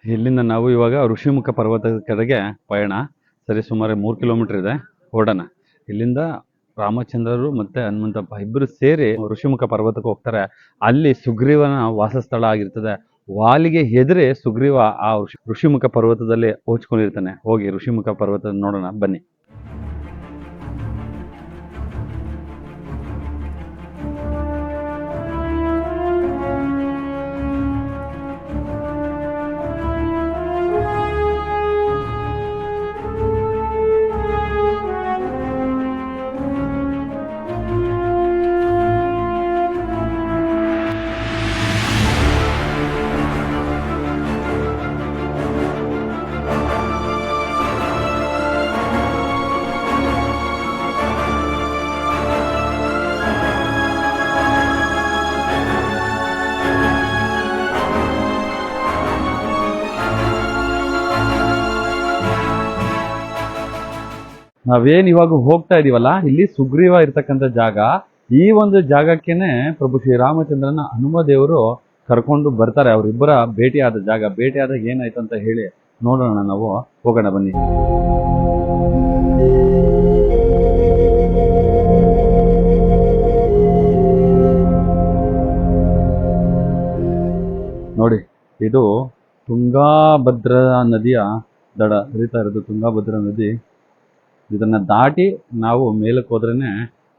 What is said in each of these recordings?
ಇಲ್ಲಿಂದ ನಾವು ಇವಾಗ ಋಷಿಮುಖ ಪರ್ವತದ ಕಡೆಗೆ ಪಯಣ. ಸರಿ ಸುಮಾರು 3 ಕಿಲೋಮೀಟರ್ ಇದೆ, ಹೊರಡೋಣ. ಇಲ್ಲಿಂದ ರಾಮಚಂದ್ರರು ಮತ್ತೆ ಹನುಮಂತಪ್ಪ ಇಬ್ಬರು ಸೇರಿ ಋಷಿಮುಖ ಪರ್ವತಕ್ಕೆ ಹೋಗ್ತಾರೆ. ಅಲ್ಲಿ ಸುಗ್ರೀವನ ವಾಸಸ್ಥಳ ಆಗಿರ್ತದೆ. ವಾಲಿಗೆ ಹೆದರಿ ಸುಗ್ರೀವ ಆ ಋಷಿಮುಖ ಪರ್ವತದಲ್ಲಿ ಹೋಚ್ಕೊಂಡಿರ್ತಾನೆ. ಹೋಗಿ ಋಷಿಮುಖ ಪರ್ವತ ನೋಡೋಣ ಬನ್ನಿ. ನಾವೇನ್ ಇವಾಗ ಹೋಗ್ತಾ ಇದೀವಲ್ಲ, ಇಲ್ಲಿ ಸುಗ್ರೀವ ಇರ್ತಕ್ಕಂಥ ಜಾಗ. ಈ ಒಂದು ಜಾಗಕ್ಕೇನೆ ಪ್ರಭು ಶ್ರೀರಾಮಚಂದ್ರನ ಹನುಮ ದೇವರು ಕರ್ಕೊಂಡು ಬರ್ತಾರೆ. ಅವರಿಬ್ಬರ ಭೇಟಿಯಾದ ಜಾಗ. ಭೇಟಿಯಾದಾಗ ಏನಾಯ್ತು ಅಂತ ಹೇಳಿ ನೋಡೋಣ. ನಾವು ಹೋಗೋಣ ಬನ್ನಿ. ನೋಡಿ, ಇದು ತುಂಗಾಭದ್ರಾ ನದಿಯ ದಡ ಹರಿತಾ ಇರೋದು. ತುಂಗಾಭದ್ರಾ ನದಿ. ಇದನ್ನ ದಾಟಿ ನಾವು ಮೇಲಕ್ಕೆ ಹೋದ್ರೇನೆ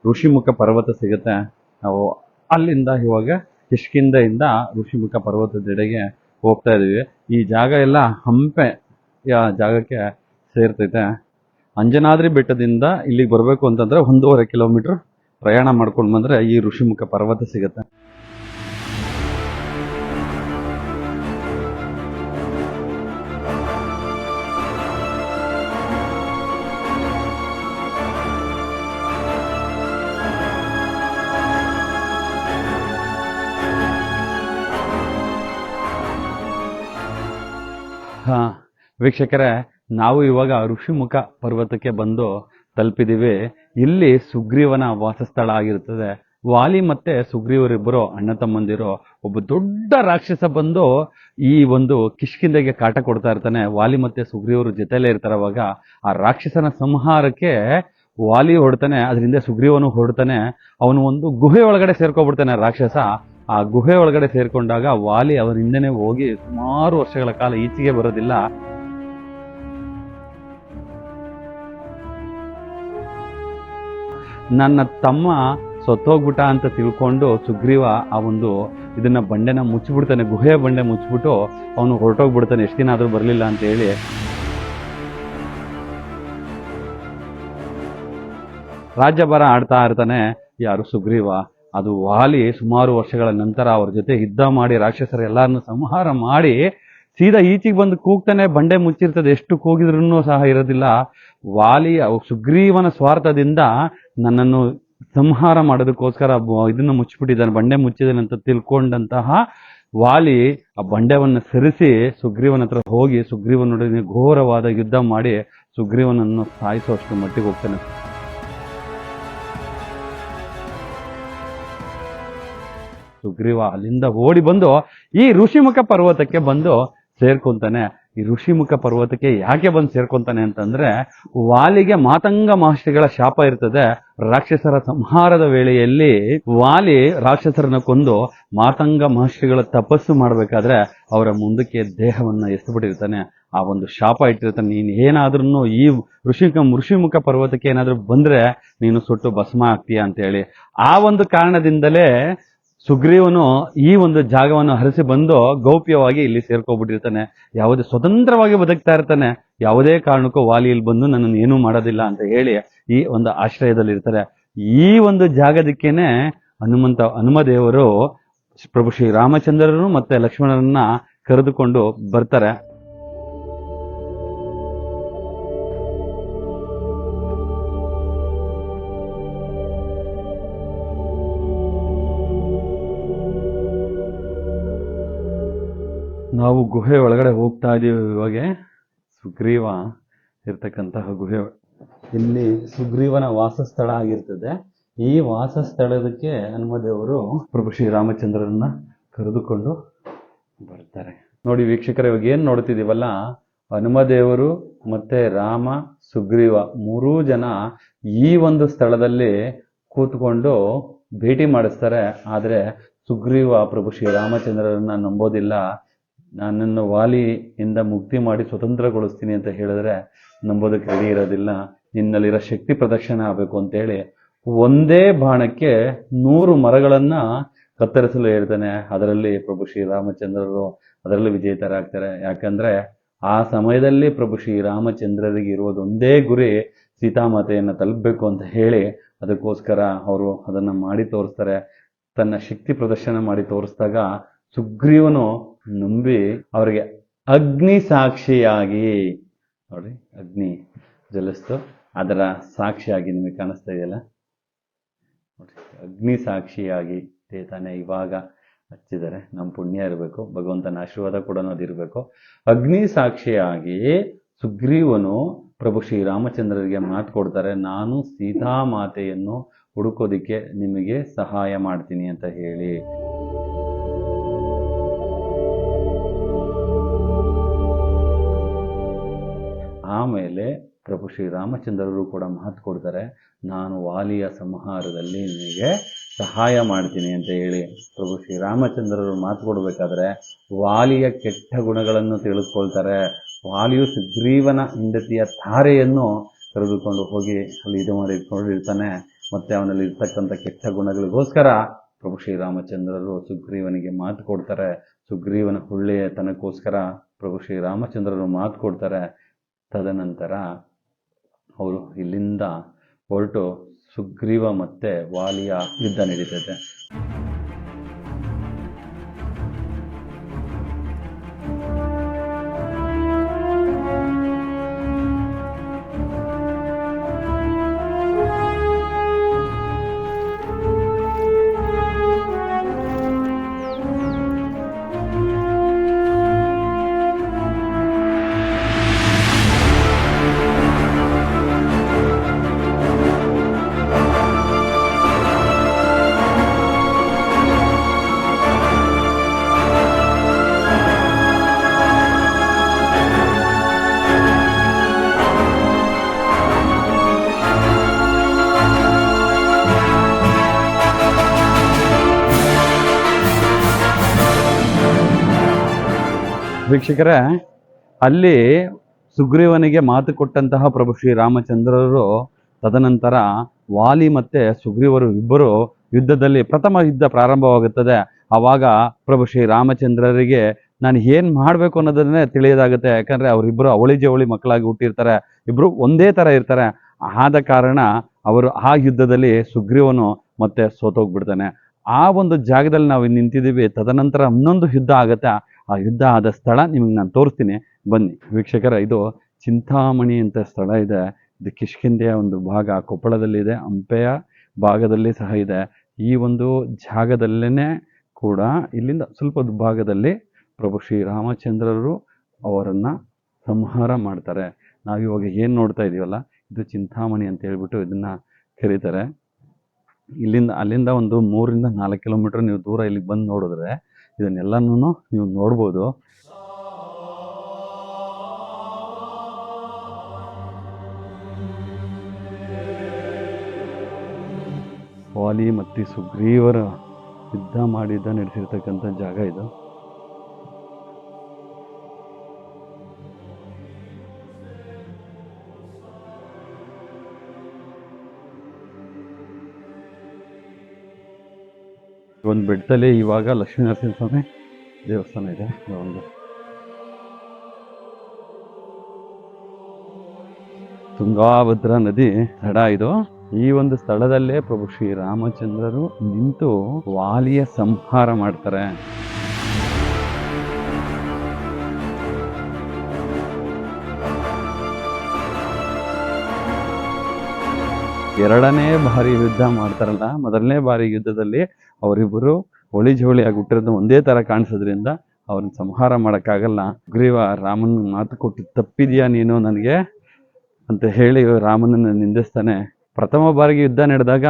ಋಷಿಮುಖ ಪರ್ವತ ಸಿಗುತ್ತೆ. ನಾವು ಅಲ್ಲಿಂದ ಇವಾಗ ಕಿಷ್ಕಿಂಧೆಯಿಂದ ಋಷಿಮುಖ ಪರ್ವತದೆಡೆಗೆ ಹೋಗ್ತಾ ಇದೀವಿ. ಈ ಜಾಗ ಎಲ್ಲ ಹಂಪೆ ಜಾಗಕ್ಕೆ ಸೇರ್ತೈತೆ. ಅಂಜನಾದ್ರಿ ಬೆಟ್ಟದಿಂದ ಇಲ್ಲಿಗೆ ಬರಬೇಕು ಅಂತಂದ್ರೆ 1.5 ಕಿಲೋಮೀಟರ್ ಪ್ರಯಾಣ ಮಾಡ್ಕೊಂಡು ಬಂದ್ರೆ ಈ ಋಷಿಮುಖ ಪರ್ವತ ಸಿಗುತ್ತೆ. ವೀಕ್ಷಕರೇ, ನಾವು ಇವಾಗ ಋಷಿಮುಖ ಪರ್ವತಕ್ಕೆ ಬಂದು ತಲುಪಿದೀವಿ. ಇಲ್ಲಿ ಸುಗ್ರೀವನ ವಾಸಸ್ಥಳ ಆಗಿರುತ್ತದೆ. ವಾಲಿ ಮತ್ತೆ ಸುಗ್ರೀವರಿಬ್ಬರು ಅಣ್ಣ ತಮ್ಮಂದಿರು. ಒಬ್ಬ ದೊಡ್ಡ ರಾಕ್ಷಸ ಬಂದು ಈ ಒಂದು ಕಿಷ್ಕಿಂಧೆಗೆ ಕಾಟ ಕೊಡ್ತಾ ಇರ್ತಾನೆ. ವಾಲಿ ಮತ್ತೆ ಸುಗ್ರೀವರು ಜೊತೆಲೇ ಇರ್ತಾರೆ. ಅವಾಗ ಆ ರಾಕ್ಷಸನ ಸಂಹಾರಕ್ಕೆ ವಾಲಿ ಹೊಡ್ತಾನೆ, ಅದರಿಂದ ಸುಗ್ರೀವನು ಹೊಡ್ತಾನೆ. ಅವನು ಒಂದು ಗುಹೆ ಒಳಗಡೆ ಸೇರ್ಕೊಬಿಡ್ತಾನೆ ರಾಕ್ಷಸ. ಆ ಗುಹೆ ಒಳಗಡೆ ಸೇರ್ಕೊಂಡಾಗ ವಾಲಿ ಅವನ ಹಿಂದೆನೆ ಹೋಗಿ ಸುಮಾರು ವರ್ಷಗಳ ಕಾಲ ಈಚೆಗೆ ಬರೋದಿಲ್ಲ. ನನ್ನ ತಮ್ಮ ಸತ್ತೋಗ್ಬಿಟ್ಟ ಅಂತ ತಿಳ್ಕೊಂಡು ಸುಗ್ರೀವ ಆ ಒಂದು ಇದನ್ನ ಬಂಡೆನ ಮುಚ್ಚಿಬಿಡ್ತಾನೆ. ಗುಹೆಯ ಬಂಡೆ ಮುಚ್ಚಿಬಿಟ್ಟು ಅವನು ಹೊರಟೋಗ್ಬಿಡ್ತಾನೆ. ಎಷ್ಟು ದಿನ ಆದ್ರೂ ಬರಲಿಲ್ಲ ಅಂತ ಹೇಳಿ. ರಾಜ್ಯಭಾರ ಆಡ್ತಾ ಇರ್ತಾನೆ ಯಾರು? ಸುಗ್ರೀವ. ಅದು ವಾಲಿ ಸುಮಾರು ವರ್ಷಗಳ ನಂತರ ಅವ್ರ ಜೊತೆ ಯುದ್ಧ ಮಾಡಿ ರಾಕ್ಷಸರ ಎಲ್ಲರನ್ನು ಸಂಹಾರ ಮಾಡಿ ಸೀದಾ ಈಚೆಗೆ ಬಂದು ಕೂಗ್ತಾನೆ. ಬಂಡೆ ಮುಚ್ಚಿರ್ತದೆ, ಎಷ್ಟು ಕೂಗಿದ್ರೂ ಸಹ ಇರೋದಿಲ್ಲ. ವಾಲಿ ಸುಗ್ರೀವನ ಸ್ವಾರ್ಥದಿಂದ ನನ್ನನ್ನು ಸಂಹಾರ ಮಾಡೋದಕ್ಕೋಸ್ಕರ ಇದನ್ನು ಮುಚ್ಚಿಬಿಟ್ಟಿದ್ದಾನೆ, ಬಂಡೆ ಮುಚ್ಚಿದ್ದಾನೆ ಅಂತ ತಿಳ್ಕೊಂಡಂತಹ ವಾಲಿ ಆ ಬಂಡೆವನ್ನು ಸರಿಸಿ ಸುಗ್ರೀವನ ಹತ್ರ ಹೋಗಿ ಸುಗ್ರೀವನೊಡನೆ ಘೋರವಾದ ಯುದ್ಧ ಮಾಡಿ ಸುಗ್ರೀವನನ್ನು ಸಾಯಿಸುವಷ್ಟು ಮಟ್ಟಿಗೆ ಹೋಗ್ತಾನೆ. ಸುಗ್ರೀವ ಅಲ್ಲಿಂದ ಓಡಿ ಬಂದು ಈ ಋಷಿಮುಖ ಪರ್ವತಕ್ಕೆ ಬಂದು ಸೇರ್ಕೊಂತಾನೆ. ಈ ಋಷಿಮುಖ ಪರ್ವತಕ್ಕೆ ಯಾಕೆ ಬಂದು ಸೇರ್ಕೊಂತಾನೆ ಅಂತಂದ್ರೆ, ವಾಲಿಗೆ ಮಾತಂಗ ಮಹರ್ಷಿಗಳ ಶಾಪ ಇರ್ತದೆ. ರಾಕ್ಷಸರ ಸಂಹಾರದ ವೇಳೆಯಲ್ಲಿ ವಾಲಿ ರಾಕ್ಷಸರನ್ನ ಕೊಂದು ಮಾತಂಗ ಮಹರ್ಷಿಗಳ ತಪಸ್ಸು ಮಾಡ್ಬೇಕಾದ್ರೆ ಅವರ ಮುಂದಕ್ಕೆ ದೇಹವನ್ನ ಎಸ್ಬಿಟ್ಟಿರ್ತಾನೆ. ಆ ಒಂದು ಶಾಪ ಇಟ್ಟಿರ್ತಾನೆ, ನೀನ್ ಏನಾದ್ರೂ ಈ ಋಷಿಮುಖ ಪರ್ವತಕ್ಕೆ ಏನಾದ್ರೂ ಬಂದ್ರೆ ನೀನು ಸುಟ್ಟು ಭಸ್ಮ ಆಗ್ತೀಯ ಅಂತ ಹೇಳಿ. ಆ ಒಂದು ಕಾರಣದಿಂದಲೇ ಸುಗ್ರೀವನು ಈ ಒಂದು ಜಾಗವನ್ನು ಹರಿಸಿ ಬಂದು ಗೌಪ್ಯವಾಗಿ ಇಲ್ಲಿ ಸೇರ್ಕೊಬಿಟ್ಟಿರ್ತಾನೆ. ಯಾವುದೇ ಸ್ವತಂತ್ರವಾಗಿ ಬದುಕ್ತಾ ಇರ್ತಾನೆ. ಯಾವುದೇ ಕಾರಣಕ್ಕೂ ವಾಲಿ ಇಲ್ಲಿ ಬಂದು ನನ್ನನ್ನು ಏನೂ ಮಾಡೋದಿಲ್ಲ ಅಂತ ಹೇಳಿ ಈ ಒಂದು ಆಶ್ರಯದಲ್ಲಿ ಇರ್ತಾರೆ. ಈ ಒಂದು ಜಾಗದಕ್ಕೇನೆ ಹನುಮ ದೇವರು ಪ್ರಭು ಶ್ರೀ ರಾಮಚಂದ್ರರು ಮತ್ತೆ ಲಕ್ಷ್ಮಣರನ್ನ ಕರೆದುಕೊಂಡು ಬರ್ತಾರೆ. ನಾವು ಗುಹೆ ಒಳಗಡೆ ಹೋಗ್ತಾ ಇದೀವಿ. ಇವಾಗ ಸುಗ್ರೀವ ಇರ್ತಕ್ಕಂತಹ ಗುಹೆ. ಇಲ್ಲಿ ಸುಗ್ರೀವನ ವಾಸಸ್ಥಳ ಆಗಿರ್ತದೆ. ಈ ವಾಸಸ್ಥಳದಕ್ಕೆ ಹನುಮದೇವರು ಪ್ರಭು ಶ್ರೀರಾಮಚಂದ್ರರನ್ನ ಕರೆದುಕೊಂಡು ಬರ್ತಾರೆ. ನೋಡಿ ವೀಕ್ಷಕರೇ, ಇವಾಗ ಏನ್ ನೋಡ್ತಿದೀವಲ್ಲ, ಹನುಮದೇವರು ಮತ್ತೆ ರಾಮ, ಸುಗ್ರೀವ ಮೂರೂ ಜನ ಈ ಒಂದು ಸ್ಥಳದಲ್ಲಿ ಕೂತ್ಕೊಂಡು ಭೇಟಿ ಮಾಡಿಸ್ತಾರೆ. ಆದ್ರೆ ಸುಗ್ರೀವ ಪ್ರಭು ಶ್ರೀರಾಮಚಂದ್ರರನ್ನ ನಂಬೋದಿಲ್ಲ. ನನ್ನನ್ನು ವಾಲಿಯಿಂದ ಮುಕ್ತಿ ಮಾಡಿ ಸ್ವತಂತ್ರಗೊಳಿಸ್ತೀನಿ ಅಂತ ಹೇಳಿದ್ರೆ ನಂಬೋದಕ್ಕೆ ರೆಡಿ ಇರೋದಿಲ್ಲ. ನಿನ್ನಲ್ಲಿರೋ ಶಕ್ತಿ ಪ್ರದರ್ಶನ ಆಗಬೇಕು ಅಂತೇಳಿ ಒಂದೇ ಬಾಣಕ್ಕೆ 100 ಮರಗಳನ್ನ ಕತ್ತರಿಸಲು ಹೇಳ್ತಾನೆ. ಅದರಲ್ಲಿ ಪ್ರಭು ಶ್ರೀರಾಮಚಂದ್ರರು ಅದರಲ್ಲಿ ವಿಜೇತರಾಗ್ತಾರೆ. ಯಾಕಂದ್ರೆ ಆ ಸಮಯದಲ್ಲಿ ಪ್ರಭು ಶ್ರೀರಾಮಚಂದ್ರರಿಗೆ ಇರುವುದೊಂದೇ ಗುರಿ, ಸೀತಾಮಾತೆಯನ್ನ ತಲುಪಬೇಕು ಅಂತ ಹೇಳಿ ಅದಕ್ಕೋಸ್ಕರ ಅವರು ಅದನ್ನ ಮಾಡಿ ತೋರಿಸ್ತಾರೆ. ತನ್ನ ಶಕ್ತಿ ಪ್ರದರ್ಶನ ಮಾಡಿ ತೋರಿಸಿದಾಗ ಸುಗ್ರೀವನು ನಂಬಿ ಅವರಿಗೆ ಅಗ್ನಿ ಸಾಕ್ಷಿಯಾಗಿ, ನೋಡಿ ಅಗ್ನಿ ಜಲಿಸ್ತು, ಅದರ ಸಾಕ್ಷಿಯಾಗಿ ನಿಮಗೆ ಕಾಣಿಸ್ತಾ ಇದೆಯಲ್ಲ ನೋಡಿ, ಅಗ್ನಿ ಸಾಕ್ಷಿಯಾಗಿ ತಾನೆ ಇವಾಗ ಹಚ್ಚಿದ್ದಾರೆ. ನಮ್ಮ ಪುಣ್ಯ ಇರಬೇಕು, ಭಗವಂತನ ಆಶೀರ್ವಾದ ಕೂಡ ಅದಿರಬೇಕು. ಅಗ್ನಿ ಸಾಕ್ಷಿಯಾಗಿ ಸುಗ್ರೀವನು ಪ್ರಭು ಶ್ರೀರಾಮಚಂದ್ರರಿಗೆ ಮಾತು ಕೊಡ್ತಾರೆ, ನಾನು ಸೀತಾಮಾತೆಯನ್ನು ಹುಡುಕೋದಿಕ್ಕೆ ನಿಮಗೆ ಸಹಾಯ ಮಾಡ್ತೀನಿ ಅಂತ ಹೇಳಿ. ಆಮೇಲೆ ಪ್ರಭು ಶ್ರೀರಾಮಚಂದ್ರರು ಕೂಡ ಮಾತು ಕೊಡ್ತಾರೆ, ನಾನು ವಾಲಿಯ ಸಂಹಾರದಲ್ಲಿ ನಿಮಗೆ ಸಹಾಯ ಮಾಡ್ತೀನಿ ಅಂತ ಹೇಳಿ. ಪ್ರಭು ಶ್ರೀರಾಮಚಂದ್ರರು ಮಾತು ಕೊಡಬೇಕಾದ್ರೆ ವಾಲಿಯ ಕೆಟ್ಟ ಗುಣಗಳನ್ನು ತಿಳಿದುಕೊಳ್ತಾರೆ. ವಾಲಿಯು ಸುಗ್ರೀವನ ಹೆಂಡತಿಯ ತಾರೆಯನ್ನು ಕರೆದುಕೊಂಡು ಹೋಗಿ ಅಲ್ಲಿ ಇದು ಮಾಡಿಕೊಂಡಿರ್ತಾನೆ. ಮತ್ತೆ ಅವನಲ್ಲಿ ಇರ್ತಕ್ಕಂಥ ಕೆಟ್ಟ ಗುಣಗಳಿಗೋಸ್ಕರ ಪ್ರಭು ಶ್ರೀರಾಮಚಂದ್ರರು ಸುಗ್ರೀವನಿಗೆ ಮಾತು ಕೊಡ್ತಾರೆ. ಸುಗ್ರೀವನ ಒಳ್ಳೆಯ ತನಕ್ಕೋಸ್ಕರ ಪ್ರಭು ಶ್ರೀರಾಮಚಂದ್ರರು ಮಾತು ಕೊಡ್ತಾರೆ. ತದನಂತರ ಅವರು ಇಲ್ಲಿಂದ ಹೊರಟು ಸುಗ್ರೀವ ಮತ್ತೆ ವಾಲಿಯ ಯುದ್ಧ ನಡೀತೈತೆ. ವೀಕ್ಷಕರೇ, ಅಲ್ಲಿ ಸುಗ್ರೀವನಿಗೆ ಮಾತು ಕೊಟ್ಟಂತಹ ಪ್ರಭು ಶ್ರೀರಾಮಚಂದ್ರರು ತದನಂತರ ವಾಲಿ ಮತ್ತೆ ಸುಗ್ರೀವರು ಇಬ್ಬರು ಯುದ್ಧದಲ್ಲಿ ಪ್ರಥಮ ಯುದ್ಧ ಪ್ರಾರಂಭವಾಗುತ್ತದೆ. ಆವಾಗ ಪ್ರಭು ಶ್ರೀರಾಮಚಂದ್ರರಿಗೆ ನಾನು ಏನ್ ಮಾಡ್ಬೇಕು ಅನ್ನೋದನ್ನೇ ತಿಳಿಯೋದಾಗುತ್ತೆ. ಯಾಕಂದ್ರೆ ಅವರಿಬ್ಬರು ಅವಳಿ ಜವಳಿ ಮಕ್ಕಳಾಗಿ ಹುಟ್ಟಿರ್ತಾರೆ, ಇಬ್ರು ಒಂದೇ ತರ ಇರ್ತಾರೆ. ಆದ ಕಾರಣ ಅವರು ಆ ಯುದ್ಧದಲ್ಲಿ ಸುಗ್ರೀವನು ಮತ್ತೆ ಸೋತೋಗ್ಬಿಡ್ತಾನೆ. ಆ ಒಂದು ಜಾಗದಲ್ಲಿ ನಾವು ನಿಂತಿದ್ದೀವಿ. ತದನಂತರ ಇನ್ನೊಂದು ಯುದ್ಧ ಆಗುತ್ತೆ. ಆ ಯುದ್ಧ ಆದ ಸ್ಥಳ ನಿಮಗೆ ನಾನು ತೋರಿಸ್ತೀನಿ, ಬನ್ನಿ ವೀಕ್ಷಕರ. ಇದು ಚಿಂತಾಮಣಿ ಅಂತ ಸ್ಥಳ ಇದೆ. ಇದು ಕಿಷ್ಕಿಂಧೆಯ ಒಂದು ಭಾಗ ಕೊಪ್ಪಳದಲ್ಲಿದೆ, ಹಂಪೆಯ ಭಾಗದಲ್ಲಿ ಸಹ ಇದೆ. ಈ ಒಂದು ಜಾಗದಲ್ಲೇನೆ ಕೂಡ ಇಲ್ಲಿಂದ ಸ್ವಲ್ಪ ಭಾಗದಲ್ಲಿ ಪ್ರಭು ಶ್ರೀರಾಮಚಂದ್ರರು ಅವರನ್ನ ಸಂಹಾರ ಮಾಡ್ತಾರೆ. ನಾವಿವಾಗ ಏನು ನೋಡ್ತಾ ಇದೀವಲ್ಲ, ಇದು ಚಿಂತಾಮಣಿ ಅಂತ ಹೇಳ್ಬಿಟ್ಟು ಇದನ್ನ ಕರೀತಾರೆ. ಇಲ್ಲಿಂದ ಅಲ್ಲಿಂದ ಒಂದು 3 ರಿಂದ 4 ಕಿಲೋಮೀಟರ್ ನೀವು ದೂರ ಇಲ್ಲಿಗೆ ಬಂದು ನೋಡಿದ್ರೆ ಇದನ್ನೆಲ್ಲನೂ ನೀವು ನೋಡ್ಬೋದು. ವಾಲಿ ಮತ್ತು ಸುಗ್ರೀವರ ಯುದ್ಧ ಮಾಡಿದ್ದ ನಡೆಸಿರ್ತಕ್ಕಂಥ ಜಾಗ ಇದು. ಒಂದು ಬೆಟ್ಟದಲ್ಲಿ ಇವಾಗ ಲಕ್ಷ್ಮೀ ನರಸಿಂಹಸ್ವಾಮಿ ದೇವಸ್ಥಾನ ಇದೆ. ಒಂದು ತುಂಗಾಭದ್ರಾ ನದಿ ದಡ ಇದು. ಈ ಒಂದು ಸ್ಥಳದಲ್ಲೇ ಪ್ರಭು ಶ್ರೀರಾಮಚಂದ್ರರು ನಿಂತು ವಾಲಿಯ ಸಂಹಾರ ಮಾಡ್ತಾರೆ. ಎರಡನೇ ಬಾರಿ ಯುದ್ಧ ಮಾಡ್ತಾರಲ್ಲ, ಮೊದಲನೇ ಬಾರಿ ಯುದ್ಧದಲ್ಲಿ ಅವರಿಬ್ಬರು ಒಳಿ ಜೋಳಿ ಆಗಿ ಹುಟ್ಟಿರೋದು ಒಂದೇ ತರ ಕಾಣಿಸೋದ್ರಿಂದ ಅವ್ರನ್ನ ಸಂಹಾರ ಮಾಡೋಕ್ಕಾಗಲ್ಲ. ಸುಗ್ರೀವ ರಾಮನ ಮಾತು ಕೊಟ್ಟು ತಪ್ಪಿದ್ಯಾ ನೀನು ನನಗೆ ಅಂತ ಹೇಳಿ ರಾಮನನ್ನು ನಿಂದಿಸ್ತಾನೆ. ಪ್ರಥಮ ಬಾರಿಗೆ ಯುದ್ಧ ನಡೆದಾಗ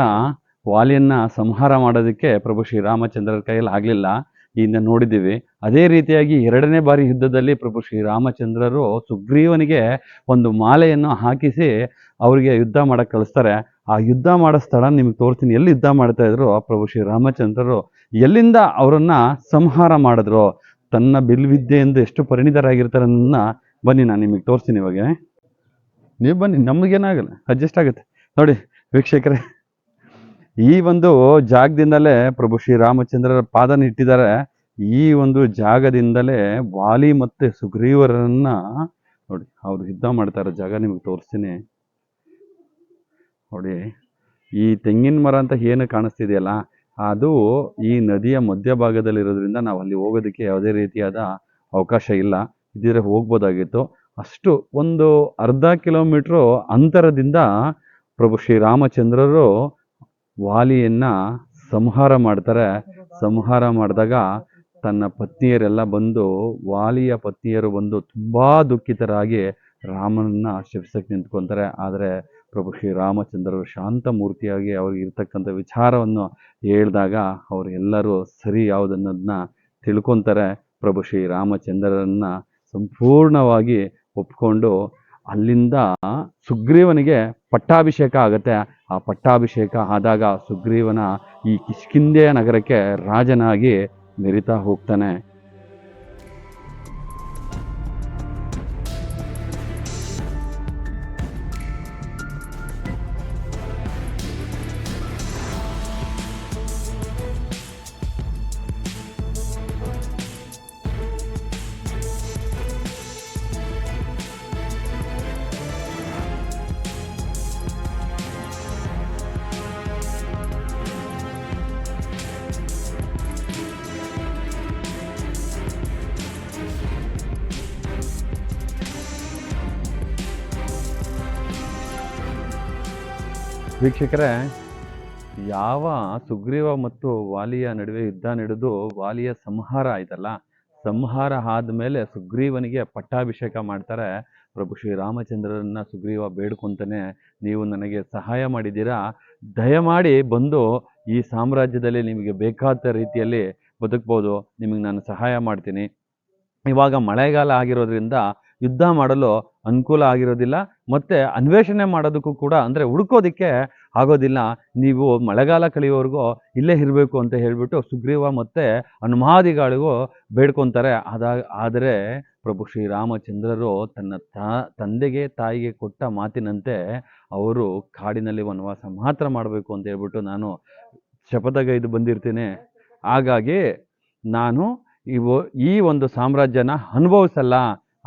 ವಾಲಿಯನ್ನ ಸಂಹಾರ ಮಾಡೋದಕ್ಕೆ ಪ್ರಭು ಶ್ರೀರಾಮಚಂದ್ರರ ಕೈಯಲ್ಲಿ ಆಗ್ಲಿಲ್ಲ. ಇನ್ನು ನೋಡಿದ್ದೀವಿ. ಅದೇ ರೀತಿಯಾಗಿ 2ನೇ ಬಾರಿ ಯುದ್ಧದಲ್ಲಿ ಪ್ರಭು ಶ್ರೀರಾಮಚಂದ್ರರು ಸುಗ್ರೀವನಿಗೆ ಒಂದು ಮಾಲೆಯನ್ನು ಹಾಕಿಸಿ ಅವರಿಗೆ ಯುದ್ಧ ಮಾಡಕ್ಕೆ ಕಳಿಸ್ತಾರೆ. ಆ ಯುದ್ಧ ಮಾಡೋ ಸ್ಥಳ ನಿಮ್ಗೆ ತೋರಿಸ್ತೀನಿ. ಎಲ್ಲಿ ಯುದ್ಧ ಮಾಡ್ತಾ ಇದ್ರು ಪ್ರಭು ಶ್ರೀರಾಮಚಂದ್ರರು, ಎಲ್ಲಿಂದ ಅವರನ್ನ ಸಂಹಾರ ಮಾಡಿದ್ರು, ತನ್ನ ಬಿಲ್ವಿದ್ಯೆಯಿಂದ ಎಷ್ಟು ಪರಿಣಿತರಾಗಿರ್ತಾರೆ ಅನ್ನೋದನ್ನ ಬನ್ನಿ ನಾನು ನಿಮಗೆ ತೋರಿಸ್ತೀನಿ. ಇವಾಗ ನೀವು ಬನ್ನಿ, ನಮಗೇನಾಗಲ್ಲ, ಅಡ್ಜಸ್ಟ್ ಆಗುತ್ತೆ. ನೋಡಿ ವೀಕ್ಷಕರೇ, ಈ ಒಂದು ಜಾಗದಿಂದಲೇ ಪ್ರಭು ಶ್ರೀರಾಮಚಂದ್ರರ ಪಾದನ ಇಟ್ಟಿದ್ದಾರೆ. ಈ ಒಂದು ಜಾಗದಿಂದಲೇ ವಾಲಿ ಮತ್ತೆ ಸುಗ್ರೀವರನ್ನ ನೋಡಿ ಅವ್ರು ಯುದ್ಧ ಮಾಡ್ತಾ ಇರೋ ಜಾಗ ನಿಮಗೆ ತೋರಿಸ್ತೀನಿ. ನೋಡಿ, ಈ ತೆಂಗಿನ ಮರ ಅಂತ ಏನು ಕಾಣಿಸ್ತಿದೆಯಲ್ಲ, ಅದು ಈ ನದಿಯ ಮಧ್ಯಭಾಗದಲ್ಲಿರೋದ್ರಿಂದ ನಾವು ಅಲ್ಲಿ ಹೋಗೋದಕ್ಕೆ ಯಾವುದೇ ರೀತಿಯಾದ ಅವಕಾಶ ಇಲ್ಲ. ಇದಿದ್ರೆ ಹೋಗ್ಬೋದಾಗಿತ್ತು. ಅಷ್ಟು ಒಂದು ಅರ್ಧ ಕಿಲೋಮೀಟ್ರು ಅಂತರದಿಂದ ಪ್ರಭು ಶ್ರೀರಾಮಚಂದ್ರರು ವಾಲಿಯನ್ನ ಸಂಹಾರ ಮಾಡ್ತಾರೆ. ಸಂಹಾರ ಮಾಡಿದಾಗ ತನ್ನ ಪತ್ನಿಯರೆಲ್ಲ ಬಂದು, ವಾಲಿಯ ಪತ್ನಿಯರು ಬಂದು ತುಂಬಾ ದುಃಖಿತರಾಗಿ ರಾಮನನ್ನ ಶಪಿಸಕ್ಕೆ ನಿಂತ್ಕೊಂತಾರೆ. ಆದರೆ ಪ್ರಭು ಶ್ರೀರಾಮಚಂದ್ರರು ಶಾಂತ ಮೂರ್ತಿಯಾಗಿ ಅವ್ರಿಗೆ ಇರ್ತಕ್ಕಂಥ ವಿಚಾರವನ್ನು ಹೇಳಿದಾಗ ಅವರು ಎಲ್ಲರೂ ಸರಿ ಯಾವುದನ್ನೋದನ್ನ ತಿಳ್ಕೊತಾರೆ. ಪ್ರಭು ಶ್ರೀರಾಮಚಂದ್ರರನ್ನ ಸಂಪೂರ್ಣವಾಗಿ ಒಪ್ಕೊಂಡು ಅಲ್ಲಿಂದ ಸುಗ್ರೀವನಿಗೆ ಪಟ್ಟಾಭಿಷೇಕ ಆಗುತ್ತೆ. ಆ ಪಟ್ಟಾಭಿಷೇಕ ಆದಾಗ ಸುಗ್ರೀವನ ಈ ಕಿಷ್ಕಿಂಧೆಯ ನಗರಕ್ಕೆ ರಾಜನಾಗಿ ಮೆರಿತಾ ಹೋಗ್ತಾನೆ. ವೀಕ್ಷಕರೇ, ಯಾವ ಸುಗ್ರೀವ ಮತ್ತು ವಾಲಿಯ ನಡುವೆ ಯುದ್ಧ ನಡೆದು ವಾಲಿಯ ಸಂಹಾರ ಆಯ್ತಲ್ಲ, ಸಂಹಾರ ಆದಮೇಲೆ ಸುಗ್ರೀವನಿಗೆ ಪಟ್ಟಾಭಿಷೇಕ ಮಾಡ್ತಾರೆ. ಪ್ರಭು ಶ್ರೀರಾಮಚಂದ್ರರನ್ನ ಸುಗ್ರೀವ ಬೇಡ್ಕೊಂತಾನೆ, ನೀವು ನನಗೆ ಸಹಾಯ ಮಾಡಿದ್ದೀರಾ, ದಯಮಾಡಿ ಬಂದು ಈ ಸಾಮ್ರಾಜ್ಯದಲ್ಲಿ ನಿಮಗೆ ಬೇಕಾದ ರೀತಿಯಲ್ಲಿ ಬದುಕ್ಬೋದು, ನಿಮಗೆ ನಾನು ಸಹಾಯ ಮಾಡ್ತೀನಿ. ಇವಾಗ ಮಳೆಗಾಲ ಆಗಿರೋದ್ರಿಂದ ಯುದ್ಧ ಮಾಡಲು ಅನುಕೂಲ ಆಗಿರೋದಿಲ್ಲ, ಮತ್ತೆ ಅನ್ವೇಷಣೆ ಮಾಡೋದಕ್ಕೂ ಕೂಡ ಅಂದರೆ ಹುಡುಕೋದಿಕ್ಕೆ ಆಗೋದಿಲ್ಲ. ನೀವು ಮಳೆಗಾಲ ಕಳೆಯೋವರೆಗೂ ಇಲ್ಲೇ ಇರಬೇಕು ಅಂತ ಹೇಳಿಬಿಟ್ಟು ಸುಗ್ರೀವ ಮತ್ತೆ ಹನುಮಾದಿಗಳಿಗೂ ಬೇಡ್ಕೊತಾರೆ. ಆದರೆ ಪ್ರಭು ಶ್ರೀರಾಮಚಂದ್ರರು ತನ್ನ ತಂದೆಗೆ ತಾಯಿಗೆ ಕೊಟ್ಟ ಮಾತಿನಂತೆ ಅವರು ಕಾಡಿನಲ್ಲಿ ವನವಾಸ ಮಾತ್ರ ಮಾಡಬೇಕು ಅಂತ ಹೇಳ್ಬಿಟ್ಟು ನಾನು ಶಪಥಗೈದು ಬಂದಿರ್ತೀನಿ. ಹಾಗಾಗಿ ನಾನು ಈ ಒಂದು ಸಾಮ್ರಾಜ್ಯನ ಅನುಭವಿಸಲ್ಲ,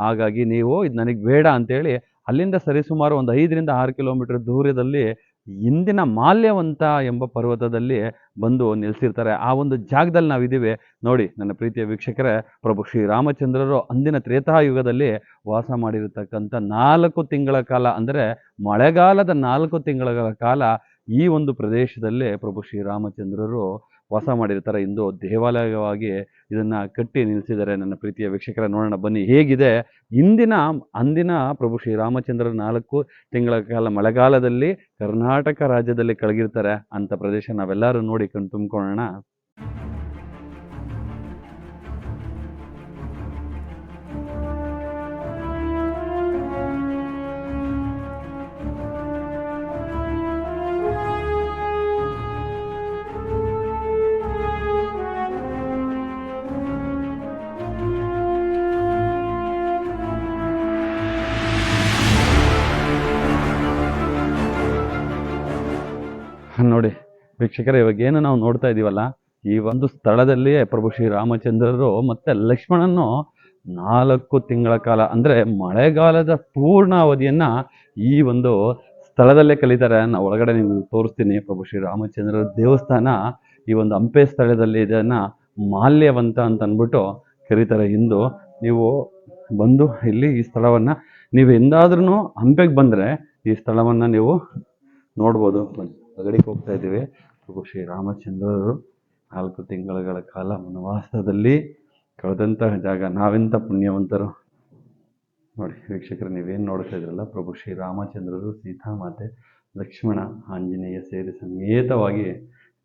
ಹಾಗಾಗಿ ನೀವು ಇದು ನನಗೆ ಬೇಡ ಅಂತೇಳಿ ಅಲ್ಲಿಂದ ಸರಿಸುಮಾರು ಒಂದು 5ರಿಂದ 6 ಕಿಲೋಮೀಟರ್ ದೂರದಲ್ಲಿ ಇಂದಿನ ಮಾಲ್ಯವಂತ ಎಂಬ ಪರ್ವತದಲ್ಲಿ ಬಂದು ನಿಲ್ಲಿಸಿರ್ತಾರೆ. ಆ ಒಂದು ಜಾಗದಲ್ಲಿ ನಾವಿದ್ದೀವಿ. ನೋಡಿ ನನ್ನ ಪ್ರೀತಿಯ ವೀಕ್ಷಕರೇ, ಪ್ರಭು ಶ್ರೀರಾಮಚಂದ್ರರು ಅಂದಿನ ತ್ರೇತಾಯುಗದಲ್ಲಿ ವಾಸ ಮಾಡಿರತಕ್ಕಂಥ 4 ತಿಂಗಳ ಕಾಲ, ಅಂದರೆ ಮಳೆಗಾಲದ 4 ತಿಂಗಳ ಕಾಲ ಈ ಒಂದು ಪ್ರದೇಶದಲ್ಲೇ ಪ್ರಭು ಶ್ರೀರಾಮಚಂದ್ರರು ವಾಸ ಮಾಡಿರ್ತಾರೆ. ಇಂದು ದೇವಾಲಯವಾಗಿ ಇದನ್ನ ಕಟ್ಟಿ ನಿಲ್ಲಿಸಿದ್ದಾರೆ. ನನ್ನ ಪ್ರೀತಿಯ ವೀಕ್ಷಕರ, ನೋಡೋಣ ಬನ್ನಿ ಹೇಗಿದೆ ಅಂದಿನ ಪ್ರಭು ಶ್ರೀರಾಮಚಂದ್ರ 4 ತಿಂಗಳ ಕಾಲ ಮಳೆಗಾಲದಲ್ಲಿ ಕರ್ನಾಟಕ ರಾಜ್ಯದಲ್ಲಿ ಕಳಗಿರ್ತಾರೆ ಅಂತ ಪ್ರದೇಶ ನಾವೆಲ್ಲರೂ ನೋಡಿ ಕಣ್ ತುಂಬ್ಕೊಳ್ಳೋಣ. ನೋಡಿ ವೀಕ್ಷಕರೇ, ಇವಾಗ ಏನು ನಾವು ನೋಡ್ತಾ ಇದೀವಲ್ಲ, ಈ ಒಂದು ಸ್ಥಳದಲ್ಲಿ ಪ್ರಭು ಶ್ರೀರಾಮಚಂದ್ರರು ಮತ್ತೆ ಲಕ್ಷ್ಮಣನು 4 ತಿಂಗಳ ಕಾಲ, ಅಂದ್ರೆ ಮಳೆಗಾಲದ ಪೂರ್ಣ ಅವಧಿಯನ್ನ ಈ ಒಂದು ಸ್ಥಳದಲ್ಲೇ ಕಳೀತಾರೆ. ನಾವು ಒಳಗಡೆ ನಿಮ್ಗೆ ತೋರಿಸ್ತೀನಿ. ಪ್ರಭು ಶ್ರೀರಾಮಚಂದ್ರರ ದೇವಸ್ಥಾನ ಈ ಒಂದು ಹಂಪೆ ಸ್ಥಳದಲ್ಲಿ ಇದನ್ನ ಮಾಲ್ಯವಂತ ಅಂತ ಅಂದ್ಬಿಟ್ಟು ಕರೀತಾರೆ. ಇಂದು ನೀವು ಬಂದು ಇಲ್ಲಿ ಈ ಸ್ಥಳವನ್ನ, ನೀವು ಎಂದಾದ್ರೂ ಹಂಪೆಗೆ ಬಂದ್ರೆ ಈ ಸ್ಥಳವನ್ನ ನೀವು ನೋಡ್ಬೋದು. ಹೊರಗಡೆಗೆ ಹೋಗ್ತಾ ಇದ್ದೀವಿ. ಪ್ರಭು ಶ್ರೀರಾಮಚಂದ್ರರು 4 ತಿಂಗಳ ಕಾಲ ವನವಾಸದಲ್ಲಿ ಕಳೆದಂತಹ ಜಾಗ. ನಾವೆಂಥ ಪುಣ್ಯವಂತರು ನೋಡಿ ವೀಕ್ಷಕರು, ನೀವೇನು ನೋಡ್ತಾ ಇದ್ರಲ್ಲ, ಪ್ರಭು ಶ್ರೀರಾಮಚಂದ್ರರು, ಸೀತಾಮಾತೆ, ಲಕ್ಷ್ಮಣ, ಆಂಜನೇಯ ಸೇರಿ ಸಮೇತವಾಗಿ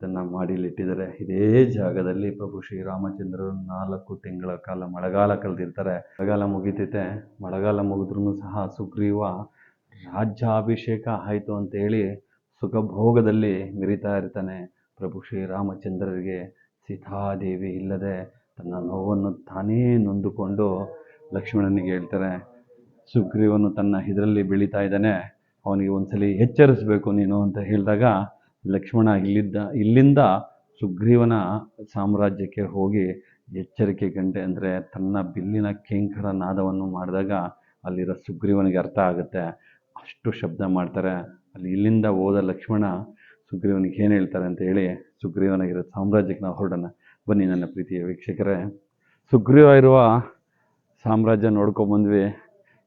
ಇದನ್ನು ಮಾಡಿ ಇಲ್ಲಿಟ್ಟಿದ್ದಾರೆ. ಇದೇ ಜಾಗದಲ್ಲಿ ಪ್ರಭು ಶ್ರೀರಾಮಚಂದ್ರರು 4 ತಿಂಗಳ ಕಾಲ ಮಳೆಗಾಲ ಕಳೆದಿರ್ತಾರೆ. ಮಳೆಗಾಲ ಮುಗಿತೈತೆ. ಮಳೆಗಾಲ ಮುಗಿದ್ರೂ ಸಹ ಸುಗ್ರೀವ ರಾಜ್ಯಾಭಿಷೇಕ ಆಯಿತು ಅಂತೇಳಿ ಸುಖಭೋಗದಲ್ಲಿ ಮೆರಿತಾ ಇರ್ತಾನೆ. ಪ್ರಭು ಶ್ರೀರಾಮಚಂದ್ರರಿಗೆ ಸೀತಾದೇವಿ ಇಲ್ಲದೆ ತನ್ನ ನೋವನ್ನು ತಾನೇ ನೊಂದುಕೊಂಡು ಲಕ್ಷ್ಮಣನಿಗೆ ಹೇಳ್ತಾರೆ, ಸುಗ್ರೀವನು ತನ್ನ ಇದರಲ್ಲಿ ಬೆಳೀತಾ ಇದ್ದಾನೆ, ಅವನಿಗೆ ಒಂದ್ಸಲಿ ಎಚ್ಚರಿಸಬೇಕು ನೀನು ಅಂತ ಹೇಳಿದಾಗ ಲಕ್ಷ್ಮಣ ಇಲ್ಲಿಂದ ಸುಗ್ರೀವನ ಸಾಮ್ರಾಜ್ಯಕ್ಕೆ ಹೋಗಿ ಎಚ್ಚರಿಕೆ ಗಂಟೆ ಅಂದರೆ ತನ್ನ ಬಿಲ್ಲಿನ ಕೇಂಕರ ನಾದವನ್ನು ಮಾಡಿದಾಗ ಅಲ್ಲಿರೋ ಸುಗ್ರೀವನಿಗೆ ಅರ್ಥ ಆಗುತ್ತೆ. ಅಷ್ಟು ಶಬ್ದ ಮಾಡ್ತಾರೆ. ಇಲ್ಲಿಂದ ಹೋದ ಲಕ್ಷ್ಮಣ ಸುಗ್ರೀವನಿಗೆ ಏನು ಹೇಳ್ತಾರೆ ಅಂತ ಹೇಳಿ ಸುಗ್ರೀವನಾಗಿರೋ ಸಾಮ್ರಾಜ್ಯಕ್ಕೆ ನಾವು ಹೊರಡೋಣ ಬನ್ನಿ ನನ್ನ ಪ್ರೀತಿಯ ವೀಕ್ಷಕರೇ. ಸುಗ್ರೀವ ಇರುವ ಸಾಮ್ರಾಜ್ಯ ನೋಡ್ಕೊಂಬಂದ್ವಿ.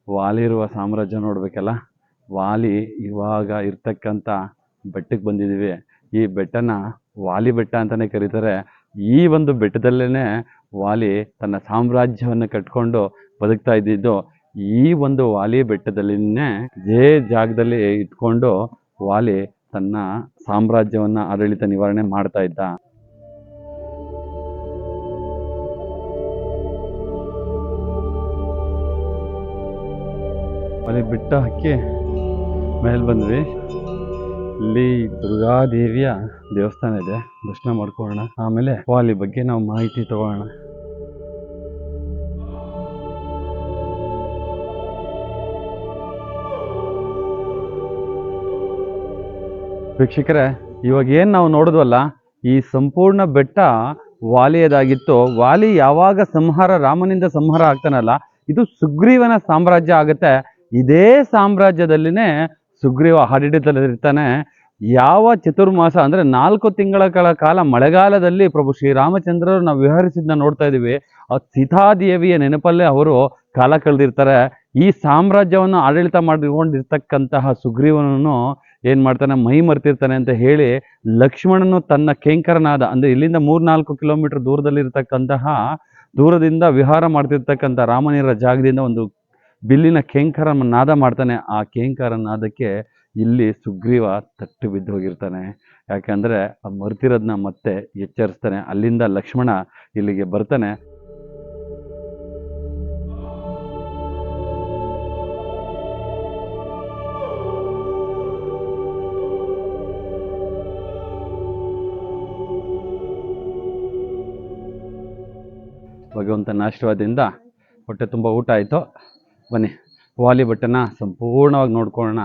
ವಾಲಿ ಇರುವ ಸಾಮ್ರಾಜ್ಯ ನೋಡಬೇಕಲ್ಲ. ವಾಲಿ ಇವಾಗ ಇರ್ತಕ್ಕಂಥ ಬೆಟ್ಟಕ್ಕೆ ಬಂದಿದ್ದೀವಿ. ಈ ಬೆಟ್ಟನ ವಾಲಿ ಬೆಟ್ಟ ಅಂತಲೇ ಕರೀತಾರೆ. ಈ ಒಂದು ಬೆಟ್ಟದಲ್ಲೇ ವಾಲಿ ತನ್ನ ಸಾಮ್ರಾಜ್ಯವನ್ನು ಕಟ್ಕೊಂಡು ಬದುಕ್ತಾ ಇದ್ದಿದ್ದು. ಈ ಒಂದು ವಾಲಿ ಬೆಟ್ಟದಲ್ಲಿನೇ ಇದೇ ಜಾಗದಲ್ಲಿ ಇಟ್ಕೊಂಡು ವಾಲಿ ತನ್ನ ಸಾಮ್ರಾಜ್ಯವನ್ನು ಆಡಳಿತ ನಿವಾರಣೆ ಮಾಡ್ತಾ ಇದ್ದ. ವಾಲಿ ಬೆಟ್ಟ ಹಕ್ಕಿ ಮೇಲೆ ಬಂದ್ವಿ. ಇಲ್ಲಿ ದುರ್ಗಾದೇವಿಯ ದೇವಸ್ಥಾನ ಇದೆ, ದರ್ಶನ ಮಾಡ್ಕೊಳ್ಳೋಣ. ಆಮೇಲೆ ವಾಲಿ ಬಗ್ಗೆ ನಾವು ಮಾಹಿತಿ ತಗೊಳ್ಳೋಣ. ವೀಕ್ಷಕರೇ, ಇವಾಗ ಏನು ನಾವು ನೋಡಿದ್ವಲ್ಲ, ಈ ಸಂಪೂರ್ಣ ಬೆಟ್ಟ ವಾಲಿಯದಾಗಿತ್ತು. ವಾಲಿ ಯಾವಾಗ ರಾಮನಿಂದ ಸಂಹಾರ ಆಗ್ತಾನಲ್ಲ, ಇದು ಸುಗ್ರೀವನ ಸಾಮ್ರಾಜ್ಯ ಆಗುತ್ತೆ. ಇದೇ ಸಾಮ್ರಾಜ್ಯದಲ್ಲಿನೇ ಸುಗ್ರೀವ ಆಡಳಿತದಲ್ಲಿರ್ತಾನೆ. ಯಾವ ಚತುರ್ಮಾಸ ಅಂದರೆ 4 ತಿಂಗಳ ಕಾಲ ಮಳೆಗಾಲದಲ್ಲಿ ಪ್ರಭು ಶ್ರೀರಾಮಚಂದ್ರರು ನಾವು ವಿಹರಿಸಿದ್ನ ನೋಡ್ತಾ ಇದ್ದೀವಿ. ಆ ಸೀತಾದೇವಿಯ ನೆನಪಲ್ಲೇ ಅವರು ಕಾಲ ಕಳೆದಿರ್ತಾರೆ. ಈ ಸಾಮ್ರಾಜ್ಯವನ್ನು ಆಡಳಿತ ಮಾಡಿಕೊಂಡಿರ್ತಕ್ಕಂತಹ ಸುಗ್ರೀವನನ್ನು ಏನು ಮಾಡ್ತಾನೆ, ಮೈ ಮರ್ತಿರ್ತಾನೆ ಅಂತ ಹೇಳಿ ಲಕ್ಷ್ಮಣನು ತನ್ನ ಕೇಂಕರನಾದ ಅಂದರೆ ಇಲ್ಲಿಂದ 3-4 ಕಿಲೋಮೀಟರ್ ದೂರದಿಂದ ವಿಹಾರ ಮಾಡ್ತಿರ್ತಕ್ಕಂಥ ರಾಮನಿರ ಜಾಗದಿಂದ ಒಂದು ಬಿಲ್ಲಿನ ಕೇಂಕರ ನಾದ ಮಾಡ್ತಾನೆ. ಆ ಕೇಂಕರ ನಾದಕ್ಕೆ ಇಲ್ಲಿ ಸುಗ್ರೀವ ತಟ್ಟು ಬಿದ್ದು ಹೋಗಿರ್ತಾನೆ. ಯಾಕಂದರೆ ಆ ಮರ್ತಿರೋದನ್ನ ಮತ್ತೆ ಎಚ್ಚರಿಸ್ತಾನೆ. ಅಲ್ಲಿಂದ ಲಕ್ಷ್ಮಣ ಇಲ್ಲಿಗೆ ಬರ್ತಾನೆ. ಭಗವಂತನ ಆಶೀರ್ವಾದದಿಂದ ಹೊಟ್ಟೆ ತುಂಬ ಊಟ ಆಯಿತು. ಬನ್ನಿ ವಾಲಿ ಬೆಟ್ಟನ ಸಂಪೂರ್ಣವಾಗಿ ನೋಡ್ಕೊಳ್ಳೋಣ.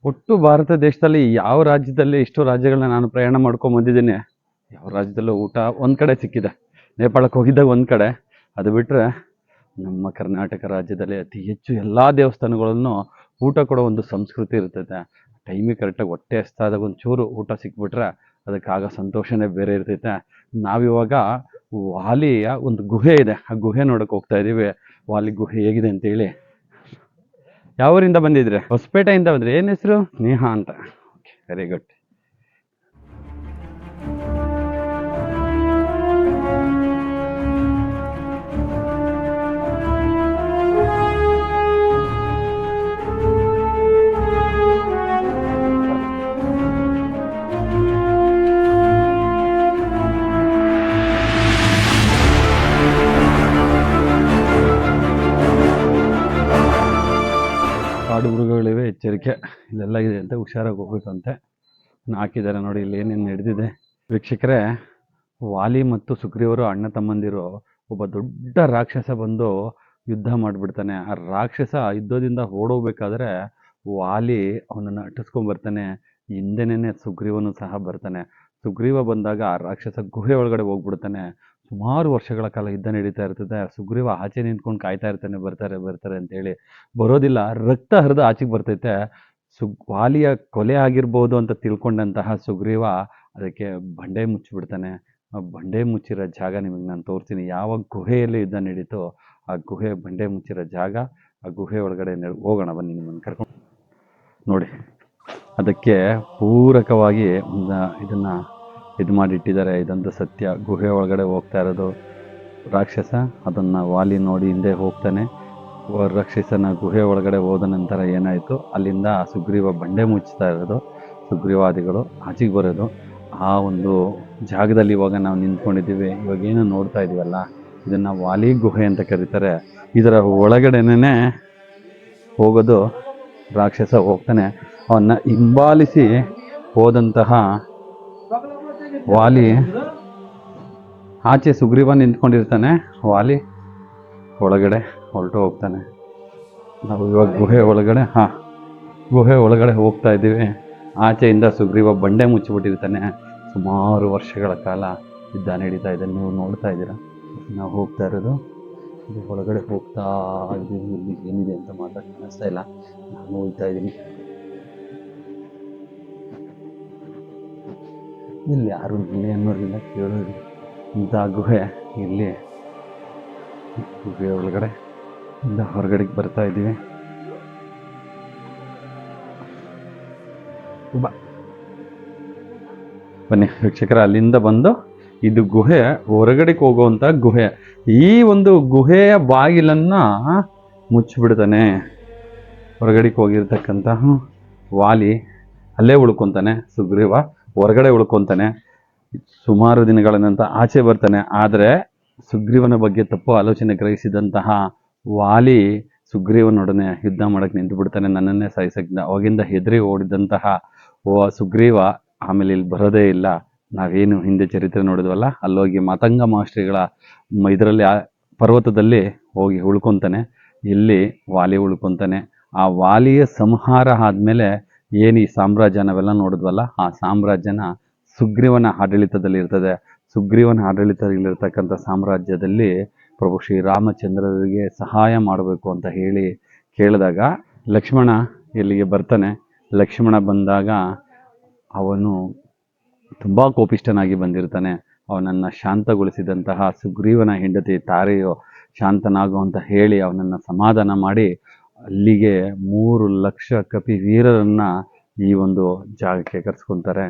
ಒಟ್ಟು ಭಾರತ ದೇಶದಲ್ಲಿ ಯಾವ ರಾಜ್ಯದಲ್ಲಿ ಇಷ್ಟು ರಾಜ್ಯಗಳನ್ನ ನಾನು ಪ್ರಯಾಣ ಮಾಡ್ಕೊಂಡು ಬಂದಿದ್ದೀನಿ, ಯಾವ ರಾಜ್ಯದಲ್ಲೂ ಊಟ ಒಂದು ಕಡೆ ಸಿಕ್ಕಿದೆ. ನೇಪಾಳಕ್ಕೆ ಹೋಗಿದ್ದಾಗ ಒಂದು ಕಡೆ, ಅದು ಬಿಟ್ಟರೆ ನಮ್ಮ ಕರ್ನಾಟಕ ರಾಜ್ಯದಲ್ಲಿ ಅತಿ ಹೆಚ್ಚು ಎಲ್ಲ ದೇವಸ್ಥಾನಗಳನ್ನು ಊಟ ಕೊಡೋ ಒಂದು ಸಂಸ್ಕೃತಿ ಇರ್ತೈತೆ. ಟೈಮಿಗೆ ಕರೆಕ್ಟಾಗಿ ಹೊಟ್ಟೆ ಹಸ್ತಾದಾಗ ಒಂಚೂರು ಊಟ ಸಿಕ್ಬಿಟ್ರೆ ಅದಕ್ಕಾಗ ಸಂತೋಷನೇ ಬೇರೆ ಇರ್ತೈತೆ. ನಾವಿವಾಗ ವಾಲಿಯ ಒಂದು ಗುಹೆ ಇದೆ, ಆ ಗುಹೆ ನೋಡಕ್ಕೆ ಹೋಗ್ತಾ ಇದ್ದೀವಿ. ವಾಲಿ ಗುಹೆ ಹೇಗಿದೆ ಅಂತೇಳಿ. ಯಾವ ಊರಿಂದ ಬಂದಿದ್ರೆ? ಹೊಸಪೇಟೆಯಿಂದ ಬಂದ್ರೆ. ಏನು ಹೆಸರು? ನೇಹಾ ಅಂತ. Okay, very good. ಕಾಡು ಮೃಗಗಳಿವೆ, ಎಚ್ಚರಿಕೆ. ಇಲ್ಲೆಲ್ಲ ಇದೆ ಅಂತ ಹುಷಾರಾಗಿ ಹೋಗ್ಬೇಕಂತೆ. ಹಾಕಿದ್ದಾರೆ ನೋಡಿ, ಇಲ್ಲಿ ಏನೇನು ನಡೆದಿದೆ. ವೀಕ್ಷಕರೇ, ವಾಲಿ ಮತ್ತು ಸುಗ್ರೀವರು ಅಣ್ಣ ತಮ್ಮಂದಿರು. ಒಬ್ಬ ದೊಡ್ಡ ರಾಕ್ಷಸ ಬಂದು ಯುದ್ಧ ಮಾಡಿಬಿಡ್ತಾನೆ. ಆ ರಾಕ್ಷಸ ಯುದ್ಧದಿಂದ ಓಡೋಗ್ಬೇಕಾದ್ರೆ ವಾಲಿ ಅವನನ್ನು ಅಟ್ಟಿಸ್ಕೊಂಡ್ಬರ್ತಾನೆ. ಹಿಂದೆನೇ ಸುಗ್ರೀವನು ಸಹ ಬರ್ತಾನೆ. ಸುಗ್ರೀವ ಬಂದಾಗ ಆ ರಾಕ್ಷಸ ಗುಹೆ ಒಳಗಡೆ ಹೋಗ್ಬಿಡ್ತಾನೆ. ಸುಮಾರು ವರ್ಷಗಳ ಕಾಲ ಯುದ್ಧ ನಡೀತಾ ಇರ್ತದೆ. ಸುಗ್ರೀವ ಆಚೆ ನಿಂತ್ಕೊಂಡು ಕಾಯ್ತಾ ಇರ್ತಾನೆ, ಬರ್ತಾರೆ ಅಂತೇಳಿ. ಬರೋದಿಲ್ಲ. ರಕ್ತ ಹರಿದು ಆಚೆಗೆ ಬರ್ತೈತೆ. ವಾಲಿಯ ಕೊಲೆ ಆಗಿರ್ಬೋದು ಅಂತ ತಿಳ್ಕೊಂಡಂತಹ ಸುಗ್ರೀವ ಅದಕ್ಕೆ ಬಂಡೆ ಮುಚ್ಚಿಬಿಡ್ತಾನೆ. ಆ ಬಂಡೆ ಮುಚ್ಚಿರೋ ಜಾಗ ನಿಮಗೆ ನಾನು ತೋರಿಸ್ತೀನಿ. ಯಾವ ಗುಹೆಯಲ್ಲಿ ಯುದ್ಧ ನಡೀತೋ ಆ ಗುಹೆ ಬಂಡೆ ಮುಚ್ಚಿರೋ ಜಾಗ. ಆ ಗುಹೆ ಒಳಗಡೆ ಹೋಗೋಣ ಬನ್ನಿ, ನಿಮ್ಮನ್ನು ಕರ್ಕೊಂಡು ನೋಡಿ. ಅದಕ್ಕೆ ಪೂರಕವಾಗಿ ಇದನ್ನು ಇದು ಮಾಡಿಟ್ಟಿದ್ದಾರೆ. ಇದಂತೂ ಸತ್ಯ. ಗುಹೆ ಒಳಗಡೆ ಹೋಗ್ತಾ ಇರೋದು ರಾಕ್ಷಸ. ಅದನ್ನು ವಾಲಿ ನೋಡಿ ಹಿಂದೆ ಹೋಗ್ತಾನೆ. ರಾಕ್ಷಸನ ಗುಹೆ ಒಳಗಡೆ ಹೋದ ನಂತರ ಏನಾಯಿತು, ಅಲ್ಲಿಂದ ಸುಗ್ರೀವ ಬಂಡೆ ಮುಚ್ತಾ ಇರೋದು. ಸುಗ್ರೀವಾದಿಗಳು ಆಚೆಗೆ ಬರೋದು. ಆ ಒಂದು ಜಾಗದಲ್ಲಿ ಇವಾಗ ನಾವು ನಿಂತ್ಕೊಂಡಿದ್ದೀವಿ. ಇವಾಗ ಏನು ನೋಡ್ತಾ ಇದೀವಲ್ಲ, ಇದನ್ನ ವಾಲಿ ಗುಹೆ ಅಂತ ಕರೀತಾರೆ. ಇದರ ಒಳಗಡೆನೇ ಹೋಗೋದು ರಾಕ್ಷಸ ಹೋಗ್ತಾನೆ. ಅವನ್ನ ಹಿಂಬಾಲಿಸಿ ಹೋದಂತಹ ವಾಲಿ ಆಚೆ ಸುಗ್ರೀವ ನಿಂತ್ಕೊಂಡಿರ್ತಾನೆ. ವಾಲಿ ಒಳಗಡೆ ಹೊರಟು ಹೋಗ್ತಾನೆ. ನಾವು ಇವಾಗ ಗುಹೆ ಒಳಗಡೆ ಹೋಗ್ತಾ ಇದ್ದೀವಿ. ಆಚೆಯಿಂದ ಸುಗ್ರೀವ ಬಂಡೆ ಮುಚ್ಚಿಬಿಟ್ಟಿರ್ತಾನೆ. ಸುಮಾರು ವರ್ಷಗಳ ಕಾಲ ಯುದ್ಧ ನಡೀತಾ ಇದೆ, ನೀವು ನೋಡ್ತಾ ಇದ್ದೀರಾ. ನಾವು ಹೋಗ್ತಾ ಇರೋದು ಇದು ಒಳಗಡೆ ಹೋಗ್ತಾ ಇದ್ದೀವಿ. ಇಲ್ಲಿ ಏನಿದೆ ಅಂತ ಮಾತ್ರ ಕಾಣಿಸ್ತಾ ಇಲ್ಲ, ನಾನು ಹೋಗ್ತಾ ಇದ್ದೀನಿ. ಇಲ್ಲಿ ಯಾರು ಇಲ್ಲಿ ಅನ್ನೋರಿಲ್ಲ, ಕೇಳೋದು ಇಂಥ ಗುಹೆ. ಇಲ್ಲಿ ಗುಹೆ ಒಳಗಡೆ ಇಂದ ಹೊರಗಡೆಗೆ ಬರ್ತಾ ಇದ್ದೀವಿ. ಬನ್ನಿ ವೀಕ್ಷಕರ, ಅಲ್ಲಿಂದ ಬಂದು ಇದು ಗುಹೆ ಹೊರಗಡೆಗೆ ಹೋಗುವಂತ ಗುಹೆ. ಈ ಒಂದು ಗುಹೆಯ ಬಾಗಿಲನ್ನ ಮುಚ್ಚಿಬಿಡ್ತಾನೆ. ಹೊರಗಡೆಗೆ ಹೋಗಿರ್ತಕ್ಕಂತಹ ವಾಲಿ ಅಲ್ಲೇ ಉಳ್ಕೊಂತಾನೆ. ಸುಗ್ರೀವ ಹೊರಗಡೆ ಉಳ್ಕೊಂತಾನೆ. ಸುಮಾರು ದಿನಗಳ ನಂತರ ಆಚೆ ಬರ್ತಾನೆ. ಆದರೆ ಸುಗ್ರೀವನ ಬಗ್ಗೆ ತಪ್ಪು ಆಲೋಚನೆ ಗ್ರಹಿಸಿದಂತಹ ವಾಲಿ ಸುಗ್ರೀವನೊಡನೆ ಯುದ್ಧ ಮಾಡಕ್ಕೆ ನಿಂತು ಬಿಡ್ತಾನೆ. ನನ್ನನ್ನೇ ಸಾಯಿಸಕ್ಕೆ ಅವಾಗಿಂದ ಹೆದರಿ ಓಡಿದಂತಹ ಸುಗ್ರೀವ ಆಮೇಲೆ ಇಲ್ಲಿ ಬರೋದೇ ಇಲ್ಲ. ನಾವೇನು ಹಿಂದೆ ಚರಿತ್ರೆ ನೋಡಿದ್ವಲ್ಲ, ಅಲ್ಲೋಗಿ ಮಾತಂಗ ಮಹರ್ಷಿಗಳ ಇದರಲ್ಲಿ ಪರ್ವತದಲ್ಲಿ ಹೋಗಿ ಉಳ್ಕೊಂತಾನೆ. ಇಲ್ಲಿ ವಾಲಿ ಉಳ್ಕೊಂತಾನೆ. ಆ ವಾಲಿಯ ಸಂಹಾರ ಆದ್ಮೇಲೆ ಏನು ಈ ಸಾಮ್ರಾಜ್ಯ ನಾವೆಲ್ಲ ನೋಡಿದ್ವಲ್ಲ, ಆ ಸಾಮ್ರಾಜ್ಯನ ಸುಗ್ರೀವನ ಆಡಳಿತದಲ್ಲಿ ಇರ್ತದೆ. ಸುಗ್ರೀವನ ಆಡಳಿತದಲ್ಲಿರ್ತಕ್ಕಂಥ ಸಾಮ್ರಾಜ್ಯದಲ್ಲಿ ಪ್ರಭು ಶ್ರೀರಾಮಚಂದ್ರರಿಗೆ ಸಹಾಯ ಮಾಡಬೇಕು ಅಂತ ಹೇಳಿ ಕೇಳಿದಾಗ ಲಕ್ಷ್ಮಣ ಇಲ್ಲಿಗೆ ಬರ್ತಾನೆ. ಲಕ್ಷ್ಮಣ ಬಂದಾಗ ಅವನು ತುಂಬ ಕೋಪಿಷ್ಠನಾಗಿ ಬಂದಿರ್ತಾನೆ. ಅವನನ್ನು ಶಾಂತಗೊಳಿಸಿದಂತಹ ಸುಗ್ರೀವನ ಹೆಂಡತಿ ತಾರೆಯು ಶಾಂತನಾಗು ಅಂತ ಹೇಳಿ ಅವನನ್ನು ಸಮಾಧಾನ ಮಾಡಿ ಅಲ್ಲಿಗೆ 3 ಲಕ್ಷ ಕಪಿ ವೀರರನ್ನ ಈ ಒಂದು ಜಾಗಕ್ಕೆ ಕರೆಸ್ಕೊಂತಾರೆ.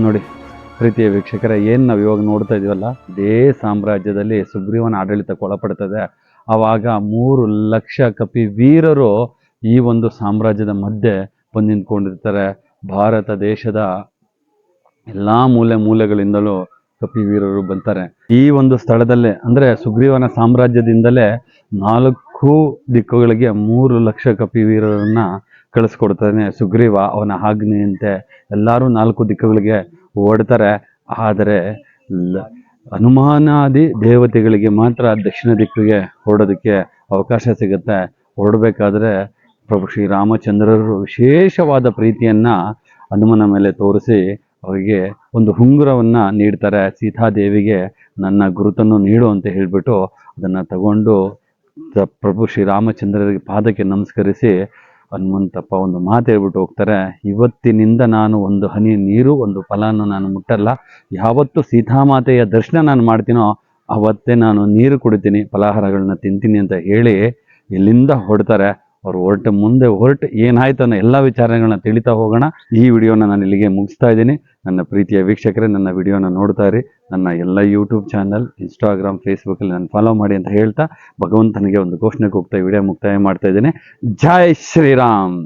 ನೋಡಿ ಪ್ರೀತಿಯ ವೀಕ್ಷಕರ, ಏನು ನಾವು ಇವಾಗ ನೋಡ್ತಾ ಇದೀವಲ್ಲ, ಇದೇ ಸಾಮ್ರಾಜ್ಯದಲ್ಲಿ ಸುಗ್ರೀವನ ಆಡಳಿತಕ್ಕೆ ಒಳಪಡ್ತದೆ. ಆವಾಗ 3 ಲಕ್ಷ ಕಪಿ ವೀರರು ಈ ಒಂದು ಸಾಮ್ರಾಜ್ಯದ ಮಧ್ಯೆ ಬಂದು ನಿಂತ್ಕೊಂಡಿರ್ತಾರೆ. ಭಾರತ ದೇಶದ ಎಲ್ಲ ಮೂಲೆಗಳಿಂದಲೂ ಕಪಿ ವೀರರು ಬಂತಾರೆ. ಈ ಒಂದು ಸ್ಥಳದಲ್ಲೇ ಅಂದ್ರೆ ಸುಗ್ರೀವನ ಸಾಮ್ರಾಜ್ಯದಿಂದಲೇ 4 ದಿಕ್ಕುಗಳಿಗೆ 3 ಲಕ್ಷ ಕಪಿ ವೀರರನ್ನ ಕಳಿಸ್ಕೊಡ್ತಾನೆ ಸುಗ್ರೀವ. ಅವನ ಆಜ್ಞೆಯಂತೆ ಎಲ್ಲರೂ 4 ದಿಕ್ಕುಗಳಿಗೆ ಓಡ್ತಾರೆ. ಆದರೆ ಹನುಮಾನಾದಿ ದೇವತೆಗಳಿಗೆ ಮಾತ್ರ ದಕ್ಷಿಣ ದಿಕ್ಕಿಗೆ ಹೊರಡೋದಕ್ಕೆ ಅವಕಾಶ ಸಿಗುತ್ತೆ. ಹೊರಡಬೇಕಾದ್ರೆ ಪ್ರಭು ಶ್ರೀರಾಮಚಂದ್ರರು ವಿಶೇಷವಾದ ಪ್ರೀತಿಯನ್ನ ಹನುಮನ ಮೇಲೆ ತೋರಿಸಿ ಅವರಿಗೆ ಒಂದು ಉಂಗುರವನ್ನ ನೀಡ್ತಾರೆ. ಸೀತಾದೇವಿಗೆ ನನ್ನ ಗುರುತನ್ನು ನೀಡು ಅಂತ ಹೇಳ್ಬಿಟ್ಟು ಅದನ್ನ ತಗೊಂಡು ಪ್ರಭು ಶ್ರೀರಾಮಚಂದ್ರರಿಗೆ ಪಾದಕ್ಕೆ ನಮಸ್ಕರಿಸಿ ಹನುಮಂತಪ್ಪ ಒಂದು ಮಾತು ಹೇಳ್ಬಿಟ್ಟು ಹೋಗ್ತಾರೆ. ಇವತ್ತಿನಿಂದ ನಾನು ಒಂದು ಹನಿ ನೀರು, ಒಂದು ಫಲವನ್ನು ನಾನು ಮುಟ್ಟಲ್ಲ. ಯಾವತ್ತು ಸೀತಾಮಾತೆಯ ದರ್ಶನ ನಾನು ಮಾಡ್ತೀನೋ ಅವತ್ತೇ ನಾನು ನೀರು ಕುಡಿತೀನಿ, ಫಲಾಹಾರಗಳನ್ನ ತಿಂತೀನಿ ಅಂತ ಹೇಳಿ ಇಲ್ಲಿಂದ ಹೊರಡ್ತಾರೆ. ಅವ್ರು ಮುಂದೆ ಹೊರಟು ಏನಾಯ್ತು ಅನ್ನೋ ಎಲ್ಲ ವಿಚಾರಗಳನ್ನ ತಿಳಿತಾ ಹೋಗೋಣ. ಈ ವಿಡಿಯೋನ ನಾನು ಇಲ್ಲಿಗೆ ಮುಗಿಸ್ತಾ ಇದ್ದೀನಿ. ನನ್ನ ಪ್ರೀತಿಯ ವೀಕ್ಷಕರೇ, ನನ್ನ ವಿಡಿಯೋನ ನೋಡ್ತಾ ಇರಿ. ನನ್ನ ಎಲ್ಲ ಯೂಟ್ಯೂಬ್ ಚಾನಲ್, ಇನ್ಸ್ಟಾಗ್ರಾಮ್, ಫೇಸ್ಬುಕ್ಕಲ್ಲಿ ನಾನು ಫಾಲೋ ಮಾಡಿ ಅಂತ ಹೇಳ್ತಾ ಭಗವಂತನಿಗೆ ಒಂದು ಘೋಷಣೆ ಕೂಗ್ತಾ ವಿಡಿಯೋ ಮುಕ್ತಾಯ ಮಾಡ್ತಾ ಇದ್ದೀನಿ. ಜೈ ಶ್ರೀರಾಮ್.